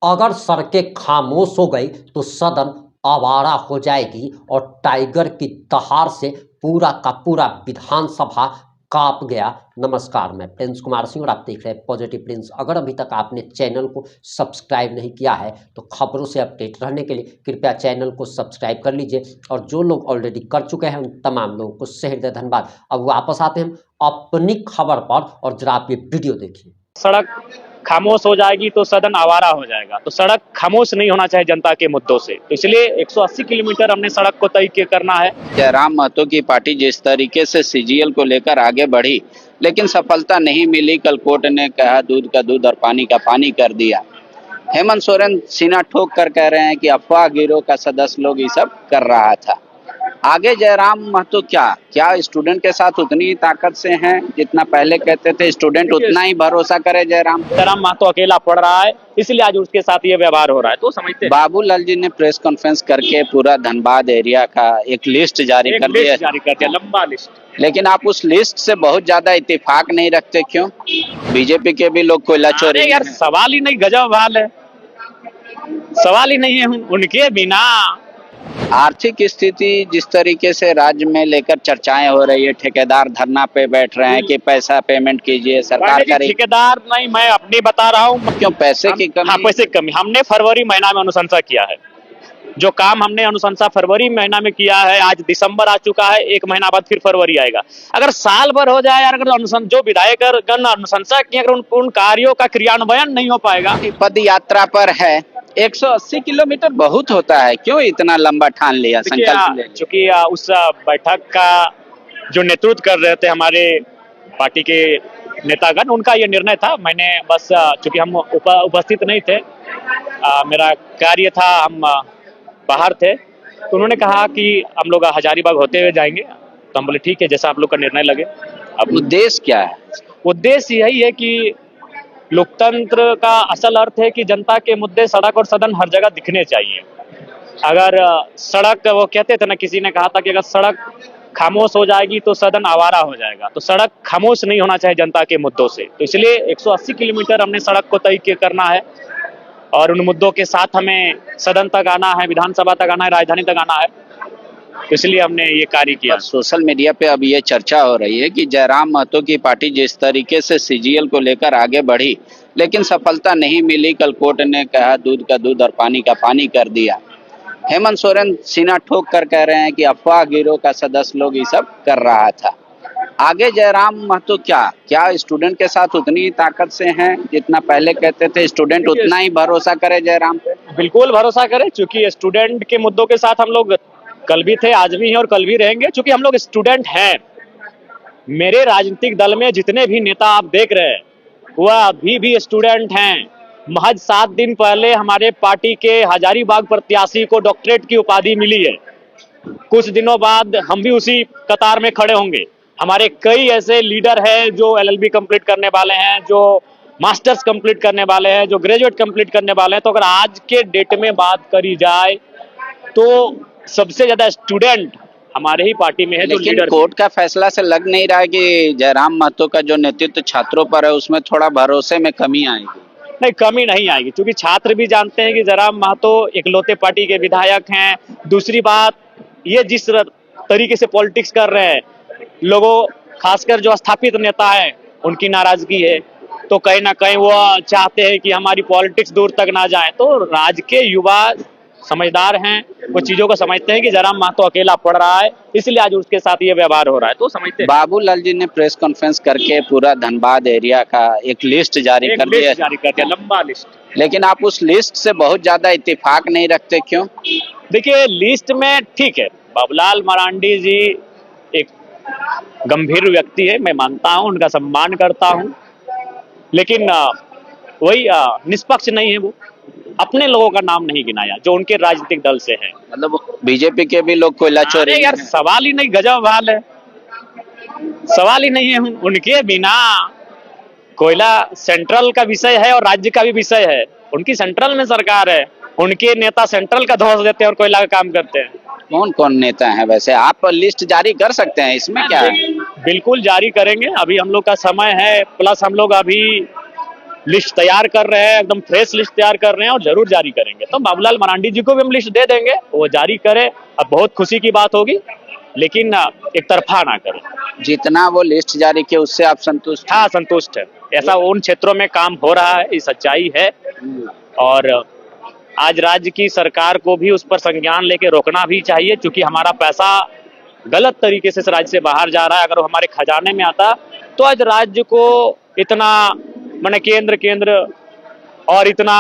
अगर सड़कें खामोश हो गई तो सदन आवारा हो जाएगी और टाइगर की दहाड़ से पूरा का पूरा विधानसभा कांप गया। नमस्कार, मैं प्रिंस कुमार सिंह और आप देख रहे हैं पॉजिटिव प्रिंस। अगर अभी तक आपने चैनल को सब्सक्राइब नहीं किया है तो खबरों से अपडेट रहने के लिए कृपया चैनल को सब्सक्राइब कर लीजिए, और जो लोग ऑलरेडी कर चुके हैं उन तमाम लोगों को सहृदय धन्यवाद। अब वापस आते हैं अपनी खबर पर, और जरा आप ये वीडियो देखिए। सड़क खामोश हो जाएगी तो सदन आवारा हो जाएगा। तो सड़क खामोश नहीं होना चाहिए जनता के मुद्दों से, तो इसलिए 180 किलोमीटर हमने सड़क को तय करना है। जयराम महतो की पार्टी जिस तरीके से सीजीएल को लेकर आगे बढ़ी, लेकिन सफलता नहीं मिली। कल कोर्ट ने कहा दूध का दूध और पानी का पानी कर दिया। हेमंत सोरेन सीना ठोक कर कह रहे हैं कि अफवाह गिरोह का सदस्य लोग ये सब कर रहा था। आगे जयराम महतो क्या स्टूडेंट के साथ उतनी ही ताकत से हैं जितना पहले कहते थे स्टूडेंट उतना ही भरोसा करे जयराम महतो अकेला पड़ रहा है, इसलिए आज उसके साथ ये व्यवहार हो रहा है। तो समझते हैं बाबूलाल जी ने प्रेस कॉन्फ्रेंस करके पूरा धनबाद एरिया का एक लिस्ट जारी कर दिया, लंबा लिस्ट। लेकिन आप उस लिस्ट से बहुत ज्यादा इत्तेफाक नहीं रखते, क्यों? बीजेपी के भी लोग कोयला चोरी। यार सवाल ही नहीं, गजब हाल है, सवाल ही नहीं है उनके बिना। आर्थिक स्थिति जिस तरीके से राज्य में लेकर चर्चाएं हो रही है, ठेकेदार धरना पे बैठ रहे हैं कि पैसा पेमेंट कीजिए, सरकार करे। ठेकेदार नहीं, मैं अपनी बता रहा हूँ। क्यों? पैसे की कमी। हाँ, पैसे की कमी। हमने फरवरी महीना में अनुशंसा किया है, जो काम हमने अनुशंसा फरवरी महीना में किया है, आज दिसंबर आ चुका है, एक महीना बाद फिर फरवरी आएगा। अगर साल भर हो जाए, अगर जो विधायक अनुशंसा की, अगर उन कार्यों का क्रियान्वयन नहीं हो पाएगा। पद यात्रा पर है, 180 किलोमीटर बहुत होता है, क्यों इतना लंबा ठान लिया संकल्प? चूंकि उस बैठक का जो नेतृत्व कर रहे थे हमारे पार्टी के नेतागण, उनका ये निर्णय था। मैंने बस चूंकि हम उपस्थित नहीं थे, मेरा कार्य था, हम बाहर थे, तो उन्होंने कहा कि हम लोग हजारीबाग होते हुए जाएंगे। तो हम बोले ठीक है, जैसा आप लोग का निर्णय लगे। अब उद्देश्य क्या है? उद्देश्य यही है कि लोकतंत्र का असल अर्थ है कि जनता के मुद्दे सड़क और सदन हर जगह दिखने चाहिए। अगर सड़क, वो कहते थे ना, किसी ने कहा था कि अगर सड़क खामोश हो जाएगी तो सदन आवारा हो जाएगा। तो सड़क खामोश नहीं होना चाहिए जनता के मुद्दों से, तो इसलिए 180 किलोमीटर हमने सड़क को तय करना है, और उन मुद्दों के साथ हमें सदन तक आना है, विधानसभा तक आना है, राजधानी तक आना है। तो इसलिए हमने ये कार्य किया। सोशल मीडिया पे अब ये चर्चा हो रही है कि जयराम महतो की पार्टी जिस तरीके से सीजीएल को लेकर आगे बढ़ी, लेकिन सफलता नहीं मिली। कल कोर्ट ने कहा दूध का दूध और पानी का पानी कर दिया। हेमंत सोरेन सीना ठोक कर कह रहे हैं कि अफवाह गिरोह का सदस्य लोग ये सब कर रहा था। आगे जयराम महतो क्या स्टूडेंट के साथ उतनी ही ताकत से हैं जितना पहले कहते थे स्टूडेंट उतना ही भरोसा करे जयराम पे? बिल्कुल भरोसा करे, क्योंकि स्टूडेंट के मुद्दों के साथ हम लोग कल भी थे, आज भी हैं और कल भी रहेंगे, क्योंकि हम लोग स्टूडेंट हैं। मेरे राजनीतिक दल में जितने भी नेता आप देख रहे हैं वह अभी भी स्टूडेंट हैं। महज 7 दिन पहले हमारे पार्टी के हजारीबाग प्रत्याशी को डॉक्टरेट की उपाधि मिली है। कुछ दिनों बाद हम भी उसी कतार में खड़े होंगे। हमारे कई ऐसे लीडर हैं जो एलएलबी कंप्लीट करने वाले हैं, जो मास्टर्स कंप्लीट करने वाले हैं, जो ग्रेजुएट कंप्लीट करने वाले हैं। तो अगर आज के डेट में बात करी जाए तो सबसे ज्यादा स्टूडेंट हमारे ही पार्टी में है। जो लीडर, कोर्ट का फैसला से लग नहीं रहा है कि जयराम महतो का जो नेतृत्व छात्रों पर है उसमें थोड़ा भरोसे में कमी आएगी? नहीं, कमी नहीं आएगी, क्योंकि छात्र भी जानते हैं कि जयराम महतो इकलौते पार्टी के विधायक हैं। दूसरी बात, ये जिस तरीके से पॉलिटिक्स कर रहे हैं, लोगों खासकर जो स्थापित नेता है उनकी नाराजगी है। तो कहीं ना कहीं वो चाहते हैं कि हमारी पॉलिटिक्स दूर तक ना जाए। तो राज्य के युवा समझदार हैं, वो चीजों को समझते हैं कि जयराम महतो अकेला पड़ रहा है, इसलिए आज उसके साथ ये व्यवहार हो रहा है। तो समझते हैं। बाबूलाल जी ने प्रेस कॉन्फ्रेंस करके पूरा धनबाद एरिया का एक लिस्ट जारी कर दिया, लंबा लिस्ट। लेकिन आप उस लिस्ट से बहुत ज्यादा इत्तेफाक नहीं रखते, क्यों? देखिए, लिस्ट में ठीक है, बाबूलाल मरांडी जी एक गंभीर व्यक्ति है, मैं मानता हूं, उनका सम्मान करता हूं, लेकिन वही निष्पक्ष नहीं है। वो अपने लोगों का नाम नहीं गिनाया जो उनके राजनीतिक दल से है। मतलब बीजेपी के भी लोग कोयला चोरी। यार सवाल ही नहीं, गजब हाल है, सवाल ही नहीं है उनके बिना। कोयला सेंट्रल का विषय है और राज्य का भी विषय है। उनकी सेंट्रल में सरकार है, उनके नेता सेंट्रल का ध्वस्त देते हैं और कोयला का काम करते हैं। कौन कौन नेता है वैसे? आप लिस्ट जारी कर सकते हैं, इसमें क्या है? बिल्कुल जारी करेंगे, अभी हम लोग का समय है। प्लस हम लोग अभी लिस्ट तैयार कर रहे हैं, एकदम फ्रेश लिस्ट तैयार कर रहे हैं और जरूर जारी करेंगे। तो बाबूलाल मरांडी जी को भी हम लिस्ट दे देंगे, वो जारी करे। अब बहुत खुशी की बात होगी, लेकिन एक तरफा ना करें। जितना वो लिस्ट जारी किया उससे आप संतुष्ट? हाँ, संतुष्ट है। ऐसा उन क्षेत्रों में काम हो रहा है, ये सच्चाई है। और आज राज्य की सरकार को भी उस पर संज्ञान लेके रोकना भी चाहिए, क्योंकि हमारा पैसा गलत तरीके से इस राज्य से बाहर जा रहा है। अगर वो हमारे खजाने में आता तो आज राज्य को इतना माने केंद्र और इतना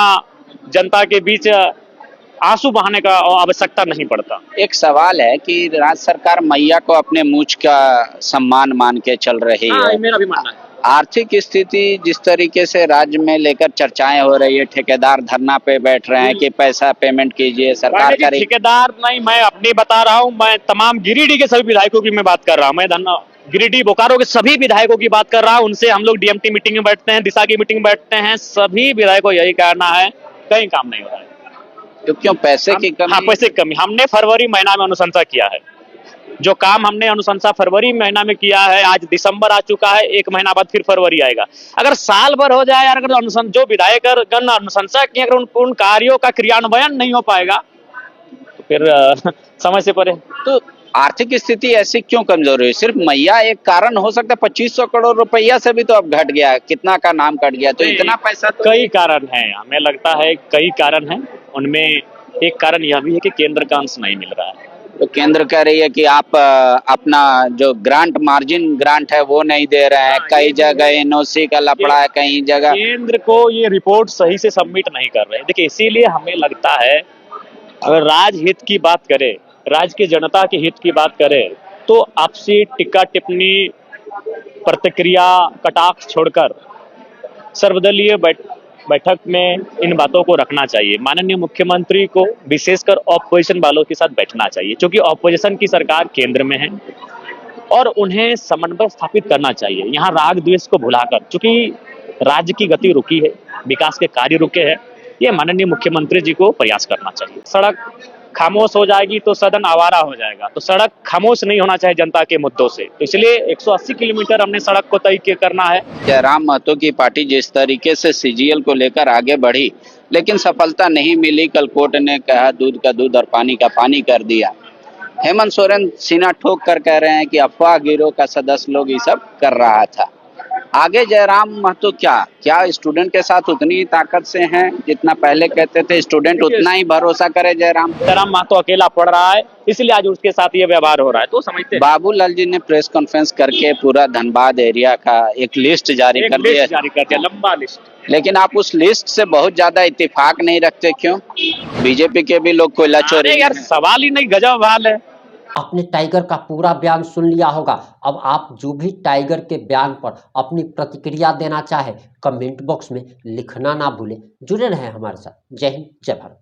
जनता के बीच आंसू बहाने का आवश्यकता नहीं पड़ता। एक सवाल है कि राज्य सरकार मैया को अपने मूंछ का सम्मान मान के चल रही है। मेरा भी मानना है। आर्थिक स्थिति जिस तरीके से राज्य में लेकर चर्चाएं हो रही है, ठेकेदार धरना पे बैठ रहे हैं कि पैसा पेमेंट कीजिए, सरकार करे। ठेकेदार नहीं, मैं अपनी बता रहा हूँ, मैं तमाम गिरिडीह के सभी विधायकों की मैं बात कर रहा हूँ। मैं गिरिडीह बोकारो के सभी विधायकों की बात कर रहा हूँ। उनसे हम लोग डीएमटी मीटिंग में बैठते हैं, दिशा की मीटिंग में बैठते हैं। सभी विधायकों यही कहना है, कहीं काम नहीं हो रहा है। क्यों? पैसे की कमी? हाँ, पैसे की कमी। हमने फरवरी महीना में अनुशंसा किया है, जो काम हमने अनुशंसा फरवरी महीना में किया है, आज दिसंबर आ चुका है, 1 महीना बाद फिर फरवरी आएगा। अगर साल भर हो जाए, अगर जो विधायकगण अनुशंसा किए, अगर उन कार्यों का क्रियान्वयन नहीं हो पाएगा तो फिर समय से परे। तो आर्थिक स्थिति ऐसी क्यों कमजोर हुई? सिर्फ मैया एक कारण हो सकता है? 2500 करोड़ रुपया से भी तो अब घट गया, कितना का नाम कट गया, तो इतना पैसा तो कई कारण है, हमें लगता है कई कारण है। उनमें एक कारण यह भी है कि केंद्र का अंश नहीं मिल रहा है। तो केंद्र कह रही है कि आप अपना जो ग्रांट मार्जिन ग्रांट है वो नहीं दे रहे हैं। कई जगह एनओसी का लफड़ा है, कई जगह केंद्र को ये रिपोर्ट सही से सबमिट नहीं कर रहे हैं। देखिए, इसीलिए हमें लगता है अगर राजहित की बात करें, राज्य की जनता के हित की बात करें, तो आपसी टिक्का टिप्पणी, प्रतिक्रिया, कटाक्ष छोड़कर सर्वदलीय बैठक में इन बातों को रखना चाहिए। माननीय मुख्यमंत्री को विशेषकर ऑपोजिशन वालों के साथ बैठना चाहिए, क्योंकि ऑपोजिशन की सरकार केंद्र में है और उन्हें समन्वय स्थापित करना चाहिए। यहाँ राग द्वेष को भुलाकर, क्योंकि राज्य की गति रुकी है, विकास के कार्य रुके हैं, ये माननीय मुख्यमंत्री जी को प्रयास करना चाहिए। सड़क खामोश हो जाएगी तो सदन आवारा हो जाएगा, तो सड़क खामोश नहीं होना चाहिए जनता के मुद्दों से। तो इसलिए 180 किलोमीटर हमने सड़क को तय करना है। जयराम महतो की पार्टी जिस तरीके से सीजीएल को लेकर आगे बढ़ी, लेकिन सफलता नहीं मिली। कल कोर्ट ने कहा दूध का दूध और पानी का पानी कर दिया। हेमंत सोरेन सीना ठोक कर कह रहे हैं कि अफवाह गिरोह का सदस्य लोग ये सब कर रहा था। आगे जयराम महतो क्या स्टूडेंट के साथ उतनी ही ताकत से हैं जितना पहले कहते थे? स्टूडेंट उतना ही भरोसा करे जयराम महतो अकेला पड़ रहा है, इसलिए आज उसके साथ ये व्यवहार हो रहा है, तो समझते हैं। बाबूलाल जी ने प्रेस कॉन्फ्रेंस करके पूरा धनबाद एरिया का एक लिस्ट जारी कर दिया, लंबा लिस्ट। लेकिन आप उस लिस्ट से बहुत ज्यादा इत्तेफाक नहीं रखते, क्यों? बीजेपी के भी लोग कोयला चोरी। यार सवाल ही नहीं, गजब हाल है। आपने टाइगर का पूरा बयान सुन लिया होगा। अब आप जो भी टाइगर के बयान पर अपनी प्रतिक्रिया देना चाहे, कमेंट बॉक्स में लिखना ना भूलें। जुड़े रहें हमारे साथ। जय हिंद, जय भारत।